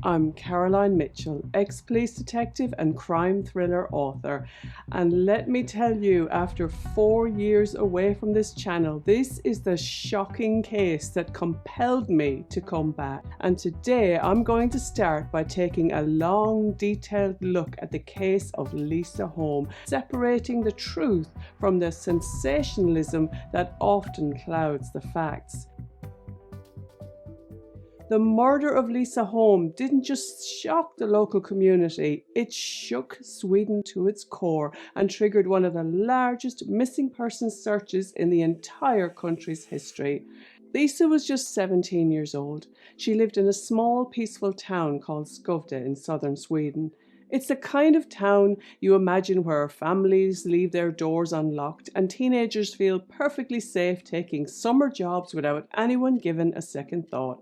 I'm Caroline Mitchell, ex-police detective and crime thriller author. And let me tell you, after 4 years away from this channel, this is the shocking case that compelled me to come back. And today I'm going to start by taking a long, detailed look at the case of Lisa Holm, separating the truth from the sensationalism that often clouds the facts. The murder of Lisa Holm didn't just shock the local community, it shook Sweden to its core and triggered one of the largest missing persons searches in the entire country's history. Lisa was just 17 years old. She lived in a small, peaceful town called Skövde in southern Sweden. It's the kind of town you imagine where families leave their doors unlocked and teenagers feel perfectly safe taking summer jobs without anyone given a second thought.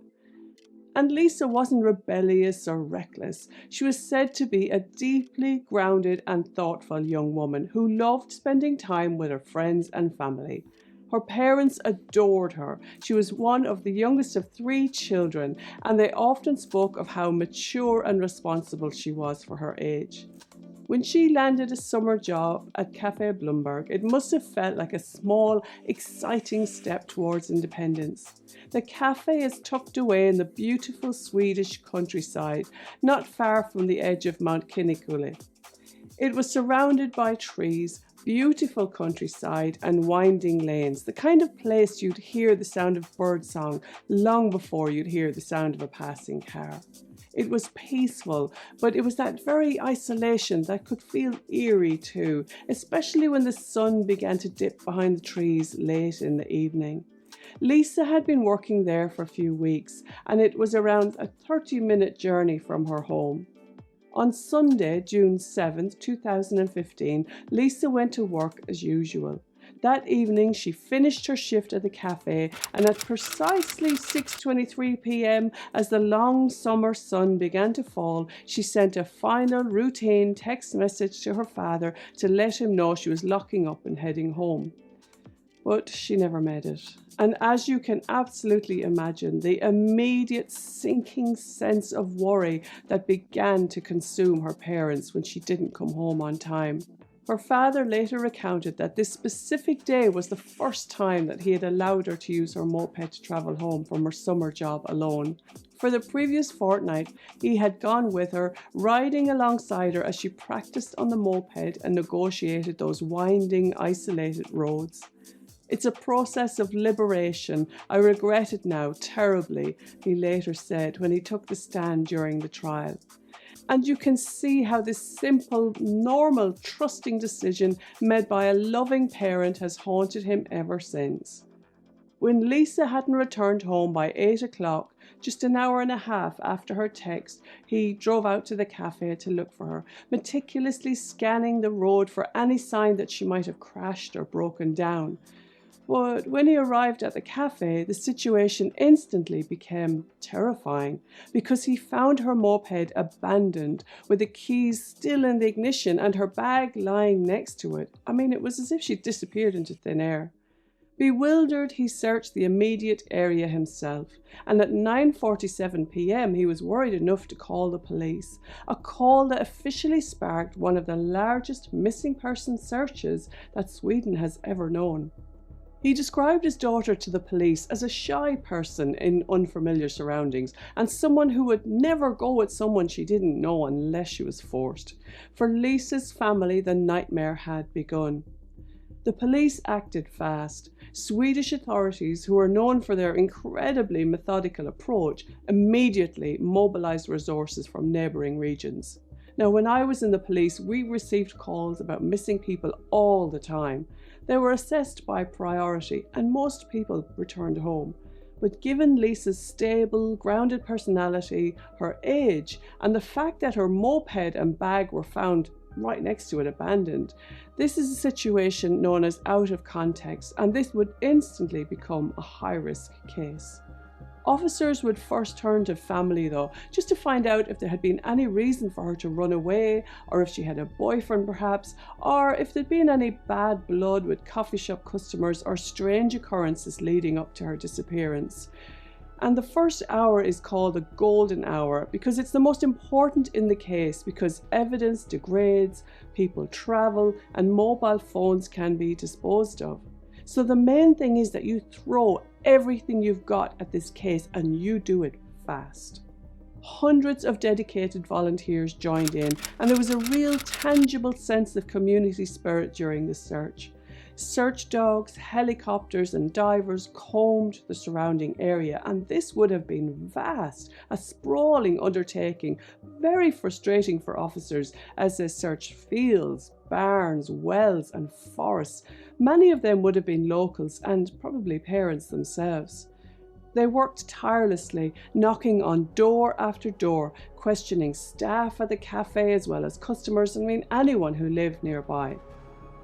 And Lisa wasn't rebellious or reckless. She was said to be a deeply grounded and thoughtful young woman who loved spending time with her friends and family. Her parents adored her. She was one of the youngest of 3 children, and they often spoke of how mature and responsible she was for her age. When she landed a summer job at Café Blomberg, it must have felt like a small, exciting step towards independence. The cafe is tucked away in the beautiful Swedish countryside, not far from the edge of Mount Kinnikulle. It was surrounded by trees, beautiful countryside and winding lanes, the kind of place you'd hear the sound of birdsong long before you'd hear the sound of a passing car. It was peaceful, but it was that very isolation that could feel eerie too, especially when the sun began to dip behind the trees late in the evening. Lisa had been working there for a few weeks, and it was around a 30-minute journey from her home. On Sunday, June 7th, 2015, Lisa went to work as usual. That evening, she finished her shift at the cafe, and at precisely 6:23 p.m., as the long summer sun began to fall, she sent a final routine text message to her father to let him know she was locking up and heading home. But she never made it. And as you can absolutely imagine, the immediate sinking sense of worry that began to consume her parents when she didn't come home on time. Her father later recounted that this specific day was the first time that he had allowed her to use her moped to travel home from her summer job alone. For the previous fortnight, he had gone with her, riding alongside her as she practiced on the moped and negotiated those winding, isolated roads. It's a process of liberation. I regret it now terribly, he later said when he took the stand during the trial. And you can see how this simple, normal, trusting decision made by a loving parent has haunted him ever since. When Lisa hadn't returned home by 8 o'clock, just an hour and a half after her text, he drove out to the cafe to look for her, meticulously scanning the road for any sign that she might have crashed or broken down. But when he arrived at the cafe, the situation instantly became terrifying because he found her moped abandoned with the keys still in the ignition and her bag lying next to it. I mean, it was as if she'd disappeared into thin air. Bewildered, he searched the immediate area himself, and at 9:47 p.m. he was worried enough to call the police, a call that officially sparked one of the largest missing person searches that Sweden has ever known. He described his daughter to the police as a shy person in unfamiliar surroundings and someone who would never go with someone she didn't know unless she was forced. For Lisa's family, the nightmare had begun. The police acted fast. Swedish authorities, who are known for their incredibly methodical approach, immediately mobilized resources from neighboring regions. Now, when I was in the police, we received calls about missing people all the time. They were assessed by priority, and most people returned home. But given Lisa's stable, grounded personality, her age, and the fact that her moped and bag were found right next to it abandoned, this is a situation known as out of context, and this would instantly become a high-risk case. Officers would first turn to family though, just to find out if there had been any reason for her to run away, or if she had a boyfriend perhaps, or if there'd been any bad blood with coffee shop customers or strange occurrences leading up to her disappearance. And the first hour is called the golden hour because it's the most important in the case, because evidence degrades, people travel, and mobile phones can be disposed of. So the main thing is that you throw everything you've got at this case and you do it fast. Hundreds of dedicated volunteers joined in, and there was a real tangible sense of community spirit during the search. Search dogs, helicopters and divers combed the surrounding area, and this would have been vast, a sprawling undertaking, very frustrating for officers as they searched fields, barns, wells and forests. Many of them would have been locals and probably parents themselves. They worked tirelessly, knocking on door after door, questioning staff at the cafe as well as customers, anyone who lived nearby.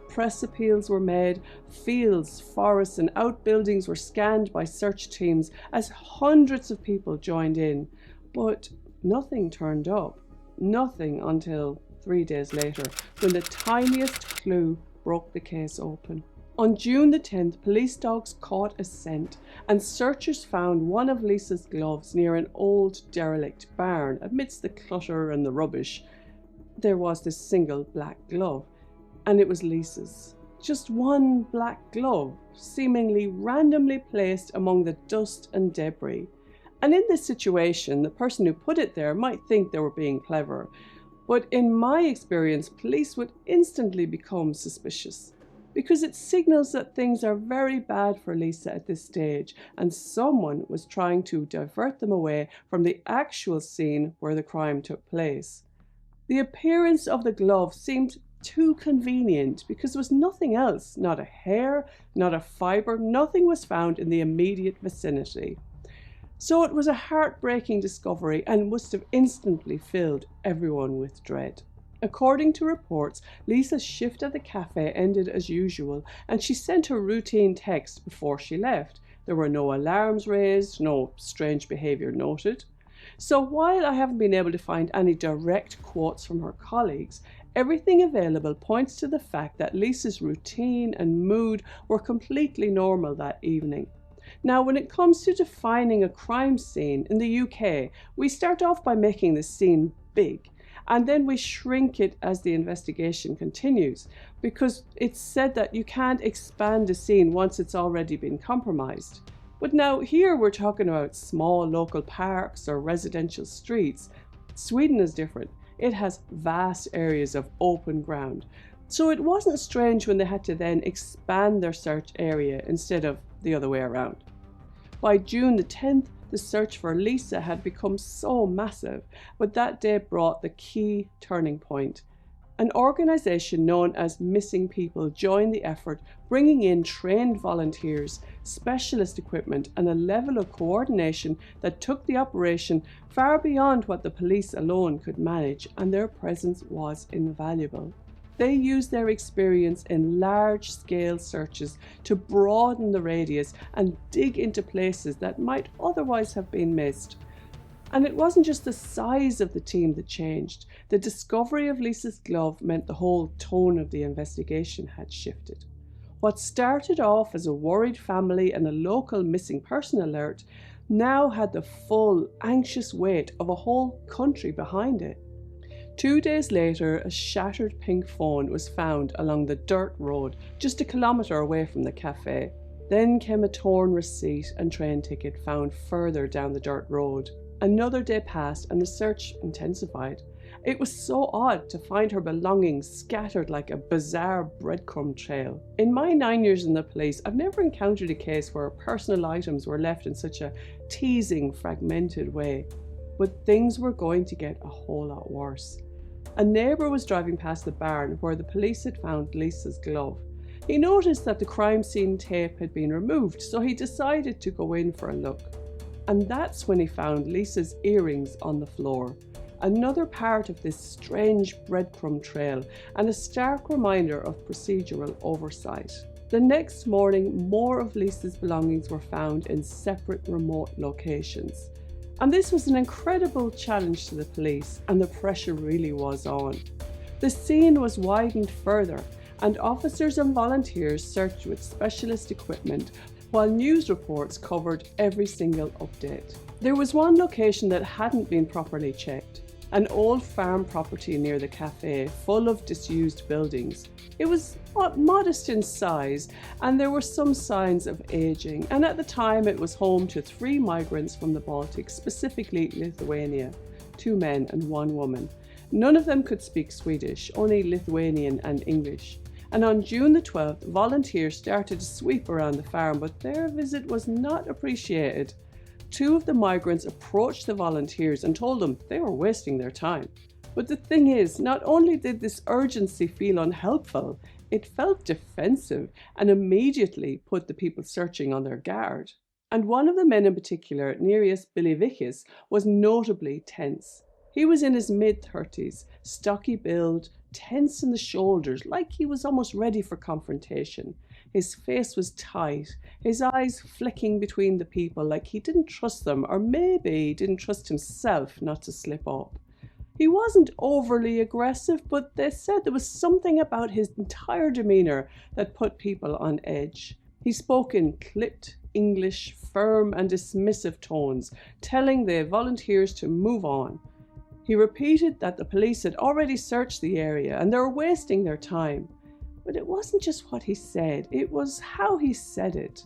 Press appeals were made, fields, forests and outbuildings were scanned by search teams as hundreds of people joined in. But nothing turned up. Nothing until 3 days later, when the tiniest clue broke the case open. On June the 10th, police dogs caught a scent, and searchers found one of Lisa's gloves near an old derelict barn. Amidst the clutter and the rubbish, there was this single black glove, and it was Lisa's. Just one black glove, seemingly randomly placed among the dust and debris. And in this situation, the person who put it there might think they were being clever, but in my experience, police would instantly become suspicious, because it signals that things are very bad for Lisa at this stage, and someone was trying to divert them away from the actual scene where the crime took place. The appearance of the glove seemed too convenient because there was nothing else, not a hair, not a fibre, nothing was found in the immediate vicinity. So it was a heartbreaking discovery and must have instantly filled everyone with dread. According to reports, Lisa's shift at the cafe ended as usual, and she sent her routine text before she left. There were no alarms raised, no strange behaviour noted. So while I haven't been able to find any direct quotes from her colleagues, everything available points to the fact that Lisa's routine and mood were completely normal that evening. Now, when it comes to defining a crime scene in the UK, we start off by making the scene big, and then we shrink it as the investigation continues, because it's said that you can't expand a scene once it's already been compromised. But now here we're talking about small local parks or residential streets. Sweden is different. It has vast areas of open ground. So it wasn't strange when they had to then expand their search area instead of the other way around. By June the 10th, the search for Lisa had become so massive, but that day brought the key turning point. An organisation known as Missing People joined the effort, bringing in trained volunteers, specialist equipment and a level of coordination that took the operation far beyond what the police alone could manage, and their presence was invaluable. They used their experience in large-scale searches to broaden the radius and dig into places that might otherwise have been missed. And it wasn't just the size of the team that changed. The discovery of Lisa's glove meant the whole tone of the investigation had shifted. What started off as a worried family and a local missing person alert now had the full, anxious weight of a whole country behind it. 2 days later, a shattered pink phone was found along the dirt road just a kilometre away from the cafe. Then came a torn receipt and train ticket found further down the dirt road. Another day passed and the search intensified. It was so odd to find her belongings scattered like a bizarre breadcrumb trail. In my 9 years in the police, I've never encountered a case where personal items were left in such a teasing, fragmented way. But things were going to get a whole lot worse. A neighbour was driving past the barn where the police had found Lisa's glove. He noticed that the crime scene tape had been removed, so he decided to go in for a look. And that's when he found Lisa's earrings on the floor. Another part of this strange breadcrumb trail, and a stark reminder of procedural oversight. The next morning, more of Lisa's belongings were found in separate remote locations. And this was an incredible challenge to the police, and the pressure really was on. The scene was widened further, and officers and volunteers searched with specialist equipment, while news reports covered every single update. There was one location that hadn't been properly checked, an old farm property near the café full of disused buildings. It was modest in size and there were some signs of aging, and at the time it was home to 3 migrants from the Baltic, specifically Lithuania, 2 men and 1 woman. None of them could speak Swedish, only Lithuanian and English. And on June the 12th, volunteers started to sweep around the farm, but their visit was not appreciated. 2 of the migrants approached the volunteers and told them they were wasting their time. But the thing is, not only did this urgency feel unhelpful, it felt defensive and immediately put the people searching on their guard. And one of the men in particular, Nereus Bilivichis, was notably tense. He was in his mid-30s, stocky build, tense in the shoulders, like he was almost ready for confrontation. His face was tight, his eyes flicking between the people like he didn't trust them, or maybe didn't trust himself not to slip up. He wasn't overly aggressive, but they said there was something about his entire demeanour that put people on edge. He spoke in clipped English, firm and dismissive tones, telling the volunteers to move on. He repeated that the police had already searched the area and they were wasting their time. But it wasn't just what he said, it was how he said it.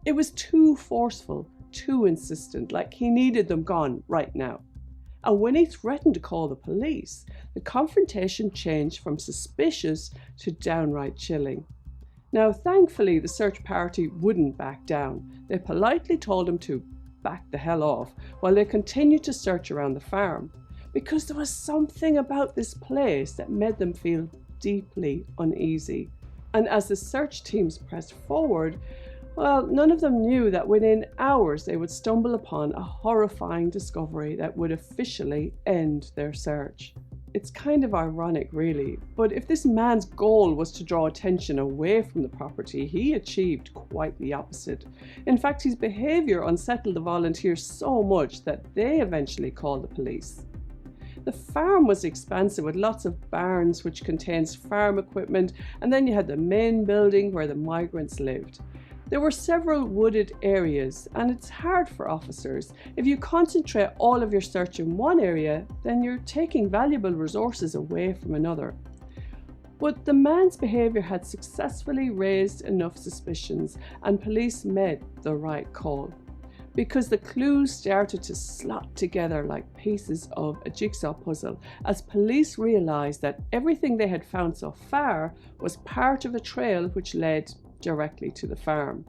It was too forceful, too insistent, like he needed them gone right now. And when he threatened to call the police, the confrontation changed from suspicious to downright chilling. Now, thankfully, the search party wouldn't back down. They politely told him to back the hell off while they continued to search around the farm, because there was something about this place that made them feel deeply uneasy. And as the search teams pressed forward, well, none of them knew that within hours they would stumble upon a horrifying discovery that would officially end their search. It's kind of ironic, really, but if this man's goal was to draw attention away from the property, he achieved quite the opposite. In fact, his behaviour unsettled the volunteers so much that they eventually called the police. The farm was expansive with lots of barns which contains farm equipment, and then you had the main building where the migrants lived. There were several wooded areas, and it's hard for officers. If you concentrate all of your search in one area, then you're taking valuable resources away from another. But the man's behaviour had successfully raised enough suspicions, and police made the right call, because the clues started to slot together like pieces of a jigsaw puzzle as police realised that everything they had found so far was part of a trail which led directly to the farm.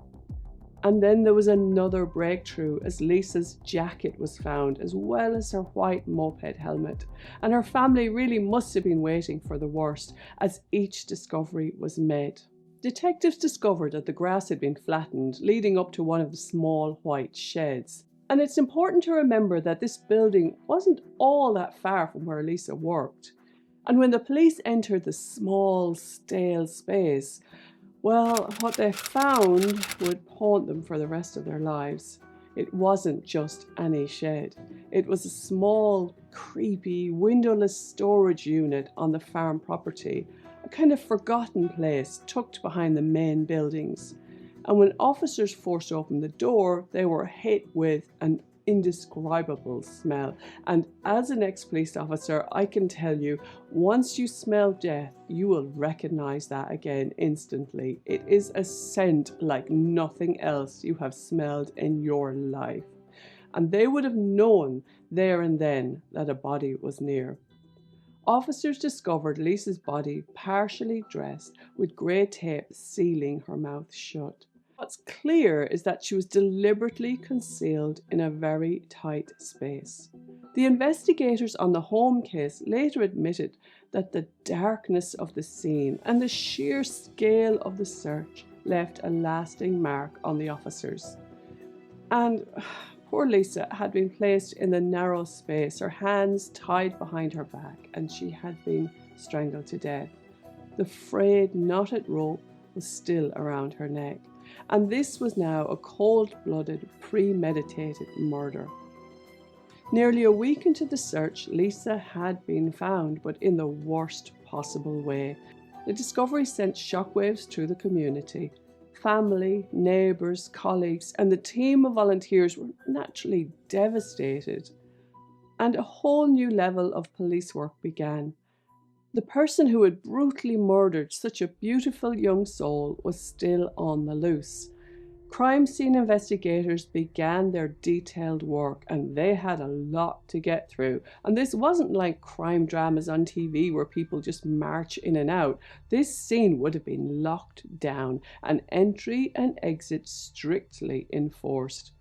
And then there was another breakthrough as Lisa's jacket was found, as well as her white moped helmet, and her family really must have been waiting for the worst as each discovery was made. Detectives discovered that the grass had been flattened, leading up to one of the small white sheds. And it's important to remember that this building wasn't all that far from where Lisa worked. And when the police entered the small, stale space, well, what they found would haunt them for the rest of their lives. It wasn't just any shed. It was a small, creepy, windowless storage unit on the farm property, a kind of forgotten place tucked behind the main buildings. And when officers forced open the door, they were hit with an indescribable smell. And as an ex-police officer, I can tell you, once you smell death, you will recognize that again instantly. It is a scent like nothing else you have smelled in your life. And they would have known there and then that a body was near. Officers discovered Lisa's body partially dressed with grey tape sealing her mouth shut. What's clear is that she was deliberately concealed in a very tight space. The investigators on the Holm case later admitted that the darkness of the scene and the sheer scale of the search left a lasting mark on the officers. And poor Lisa had been placed in the narrow space, her hands tied behind her back, and she had been strangled to death. The frayed, knotted rope was still around her neck. And this was now a cold-blooded, premeditated murder. Nearly a week into the search, Lisa had been found, but in the worst possible way. The discovery sent shockwaves through the community. Family, neighbours, colleagues, and the team of volunteers were naturally devastated. And a whole new level of police work began. The person who had brutally murdered such a beautiful young soul was still on the loose. Crime scene investigators began their detailed work, and they had a lot to get through. And this wasn't like crime dramas on TV where people just march in and out. This scene would have been locked down and entry and exit strictly enforced.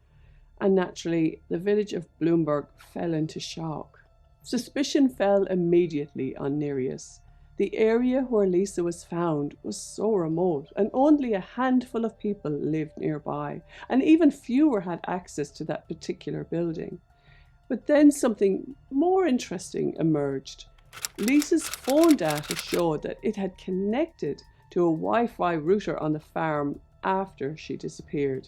And naturally, the village of Bloomberg fell into shock. Suspicion fell immediately on Nereus. The area where Lisa was found was so remote, and only a handful of people lived nearby, and even fewer had access to that particular building. But then something more interesting emerged. Lisa's phone data showed that it had connected to a Wi-Fi router on the farm after she disappeared.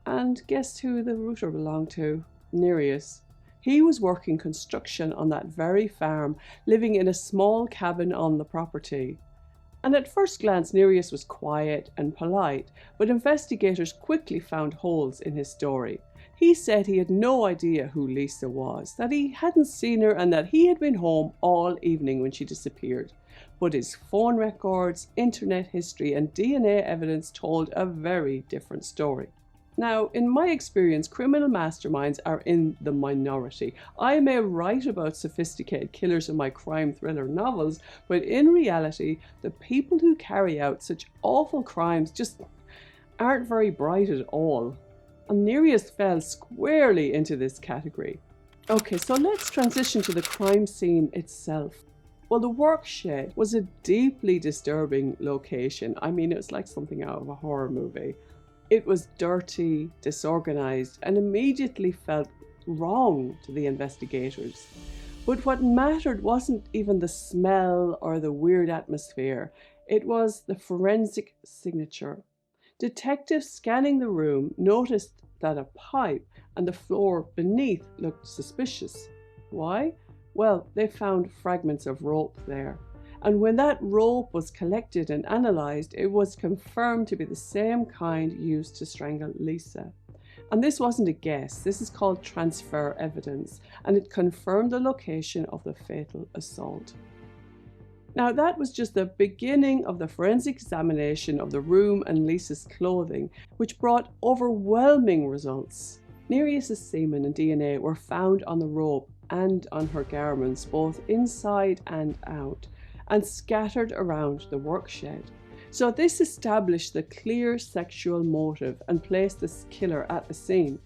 And guess who the router belonged to? Nereus. He was working construction on that very farm, living in a small cabin on the property. And at first glance, Nereus was quiet and polite, but investigators quickly found holes in his story. He said he had no idea who Lisa was, that he hadn't seen her, and that he had been home all evening when she disappeared. But his phone records, internet history, and DNA evidence told a very different story. Now, in my experience, criminal masterminds are in the minority. I may write about sophisticated killers in my crime thriller novels, but in reality, the people who carry out such awful crimes just aren't very bright at all. And Nereus fell squarely into this category. Okay, so let's transition to the crime scene itself. Well, the work shed was a deeply disturbing location. I mean, it was like something out of a horror movie. It was dirty, disorganized, and immediately felt wrong to the investigators. But what mattered wasn't even the smell or the weird atmosphere. It was the forensic signature. Detectives scanning the room noticed that a pipe and the floor beneath looked suspicious. Why? Well, they found fragments of rope there. And when that rope was collected and analysed, it was confirmed to be the same kind used to strangle Lisa. And this wasn't a guess, this is called transfer evidence, and it confirmed the location of the fatal assault. Now that was just the beginning of the forensic examination of the room and Lisa's clothing, which brought overwhelming results. Nereus's semen and DNA were found on the rope and on her garments, both inside and out, and scattered around the work shed. So this established the clear sexual motive and placed the killer at the scene.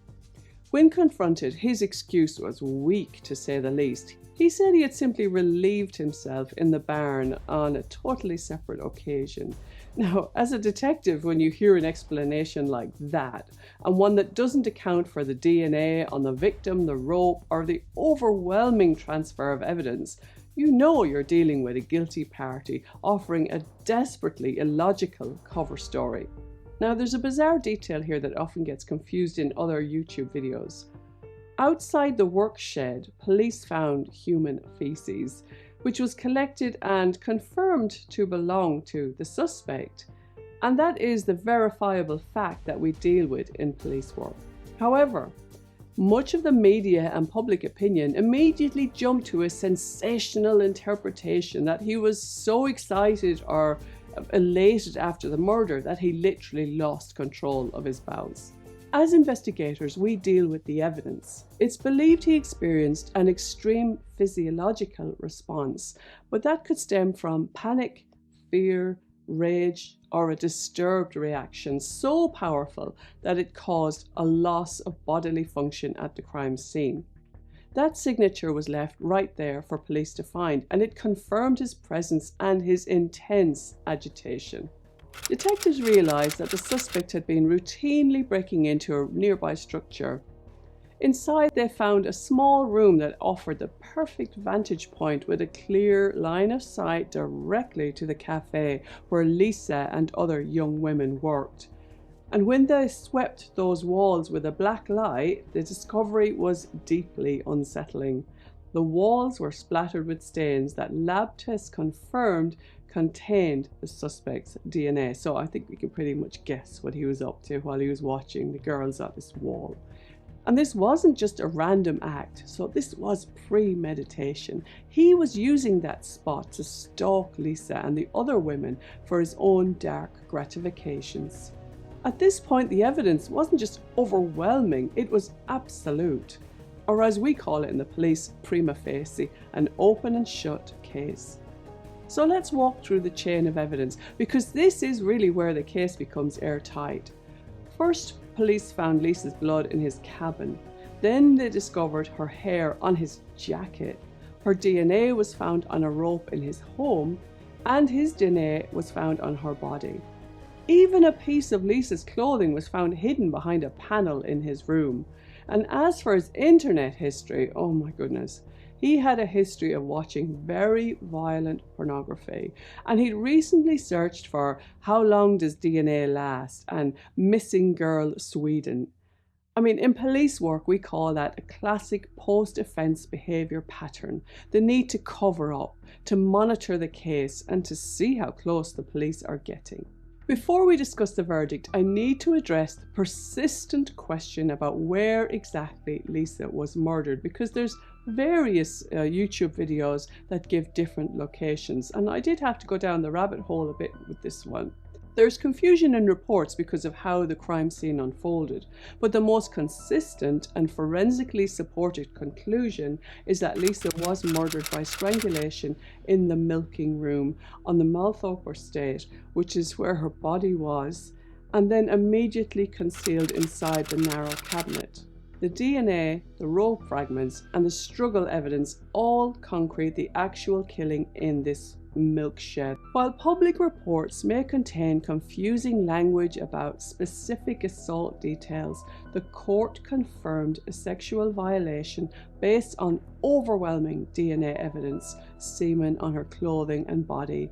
When confronted, his excuse was weak, to say the least. He said he had simply relieved himself in the barn on a totally separate occasion. Now, as a detective, when you hear an explanation like that, and one that doesn't account for the DNA on the victim, the rope, or the overwhelming transfer of evidence, you know you're dealing with a guilty party offering a desperately illogical cover story. Now, there's a bizarre detail here that often gets confused in other YouTube videos. Outside the work shed, police found human feces, which was collected and confirmed to belong to the suspect. And that is the verifiable fact that we deal with in police work. However, much of the media and public opinion immediately jumped to a sensational interpretation that he was so excited or elated after the murder that he literally lost control of his bowels. As investigators, we deal with the evidence. It's believed he experienced an extreme physiological response, but that could stem from panic, fear, rage, or a disturbed reaction so powerful that it caused a loss of bodily function at the crime scene. That signature was left right there for police to find, and it confirmed his presence and his intense agitation. Detectives realized that the suspect had been routinely breaking into a nearby structure. Inside, they found a small room that offered the perfect vantage point with a clear line of sight directly to the café where Lisa and other young women worked. And when they swept those walls with a black light, the discovery was deeply unsettling. The walls were splattered with stains that lab tests confirmed contained the suspect's DNA. So I think we can pretty much guess what he was up to while he was watching the girls at this wall. And this wasn't just a random act, so this was premeditation. He was using that spot to stalk Lisa and the other women for his own dark gratifications. At this point, the evidence wasn't just overwhelming, it was absolute. Or as we call it in the police, prima facie, an open and shut case. So let's walk through the chain of evidence, because this is really where the case becomes airtight. First, police found Lisa's blood in his cabin. Then they discovered her hair on his jacket. Her DNA was found on a rope in his home, and his DNA was found on her body. Even a piece of Lisa's clothing was found hidden behind a panel in his room. And as for his internet history, oh my goodness, he had a history of watching very violent pornography, and he'd recently searched for How Long Does DNA Last and Missing Girl Sweden. I mean, in police work, we call that a classic post-offence behaviour pattern, the need to cover up, to monitor the case, and to see how close the police are getting. Before we discuss the verdict, I need to address the persistent question about where exactly Lisa was murdered, because there's various YouTube videos that give different locations, and I did have to go down the rabbit hole a bit with this one. There's confusion in reports because of how the crime scene unfolded, but the most consistent and forensically supported conclusion is that Lisa was murdered by strangulation in the milking room on the Malthorpe estate, which is where her body was, and then immediately concealed inside the narrow cabinet. The DNA, the rope fragments, and the struggle evidence all concrete the actual killing in this milk shed. While public reports may contain confusing language about specific assault details, the court confirmed a sexual violation based on overwhelming DNA evidence, semen on her clothing and body,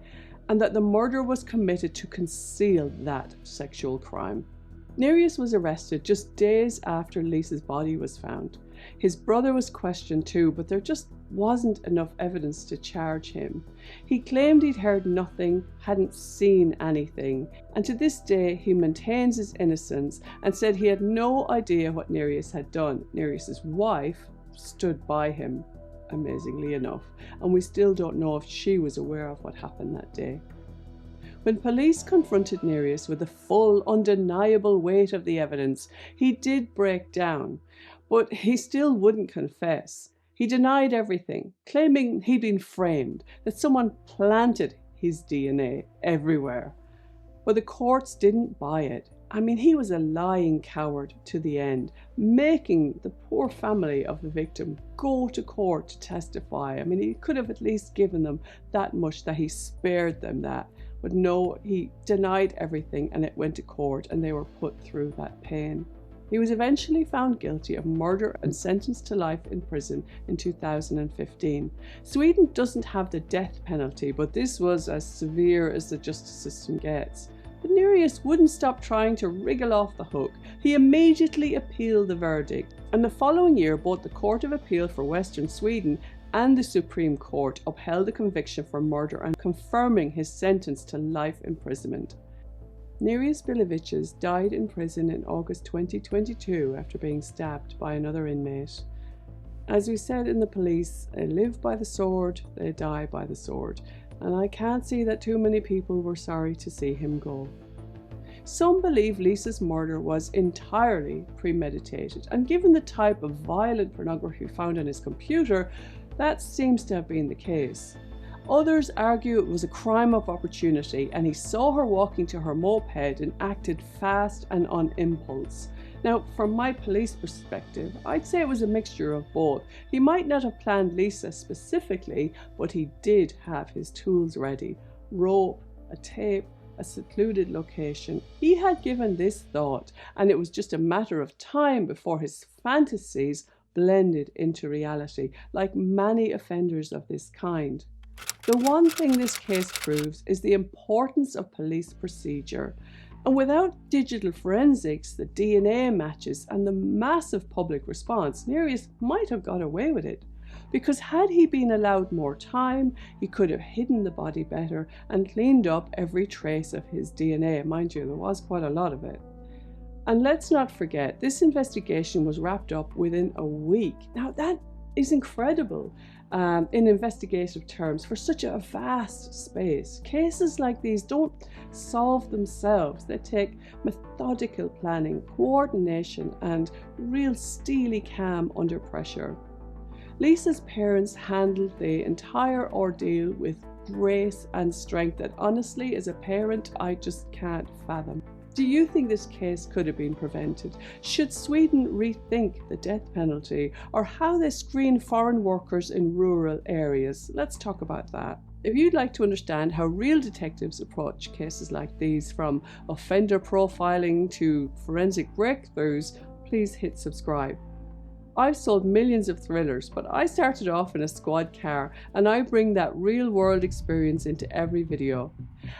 and that the murder was committed to conceal that sexual crime. Nereus was arrested just days after Lisa's body was found. His brother was questioned too, but there just wasn't enough evidence to charge him. He claimed he'd heard nothing, hadn't seen anything, and to this day he maintains his innocence and said he had no idea what Nereus had done. Nereus's wife stood by him, amazingly enough, and we still don't know if she was aware of what happened that day. When police confronted Nereus with the full, undeniable weight of the evidence, he did break down, but he still wouldn't confess. He denied everything, claiming he'd been framed, that someone planted his DNA everywhere. But the courts didn't buy it. I mean, he was a lying coward to the end, making the poor family of the victim go to court to testify. I mean, he could have at least given them that much, that he spared them that. But no, he denied everything, and it went to court and they were put through that pain. He was eventually found guilty of murder and sentenced to life in prison in 2015. Sweden doesn't have the death penalty, but this was as severe as the justice system gets. But Nereus wouldn't stop trying to wriggle off the hook. He immediately appealed the verdict, and the following year both the Court of Appeal for Western Sweden and the Supreme Court upheld the conviction for murder and confirming his sentence to life imprisonment. Nereus Biliviches died in prison in August 2022 after being stabbed by another inmate. As we said in the police, they live by the sword, they die by the sword, and I can't see that too many people were sorry to see him go. Some believe Lisa's murder was entirely premeditated, and given the type of violent pornography found on his computer, that seems to have been the case. Others argue it was a crime of opportunity and he saw her walking to her moped and acted fast and on impulse. Now, from my police perspective, I'd say it was a mixture of both. He might not have planned Lisa specifically, but he did have his tools ready. Rope, a tape, a secluded location. He had given this thought, and it was just a matter of time before his fantasies blended into reality, like many offenders of this kind. The one thing this case proves is the importance of police procedure. And without digital forensics, the DNA matches, and the massive public response, Nereus might have got away with it. Because had he been allowed more time, he could have hidden the body better and cleaned up every trace of his DNA. Mind you, there was quite a lot of it. And let's not forget, this investigation was wrapped up within a week. Now that is incredible in investigative terms for such a vast space. Cases like these don't solve themselves. They take methodical planning, coordination, and real steely calm under pressure. Lisa's parents handled the entire ordeal with grace and strength that honestly, as a parent, I just can't fathom. Do you think this case could have been prevented? Should Sweden rethink the death penalty or how they screen foreign workers in rural areas? Let's talk about that. If you'd like to understand how real detectives approach cases like these, from offender profiling to forensic breakthroughs, please hit subscribe. I've sold millions of thrillers, but I started off in a squad car, and I bring that real-world experience into every video.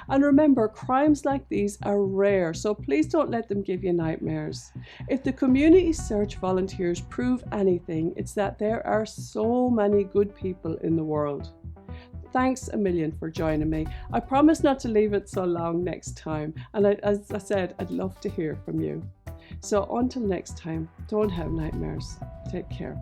And remember, crimes like these are rare, so please don't let them give you nightmares. If the community search volunteers prove anything, it's that there are so many good people in the world. Thanks a million for joining me. I promise not to leave it so long next time, and as I said, I'd love to hear from you. So until next time, don't have nightmares. Take care.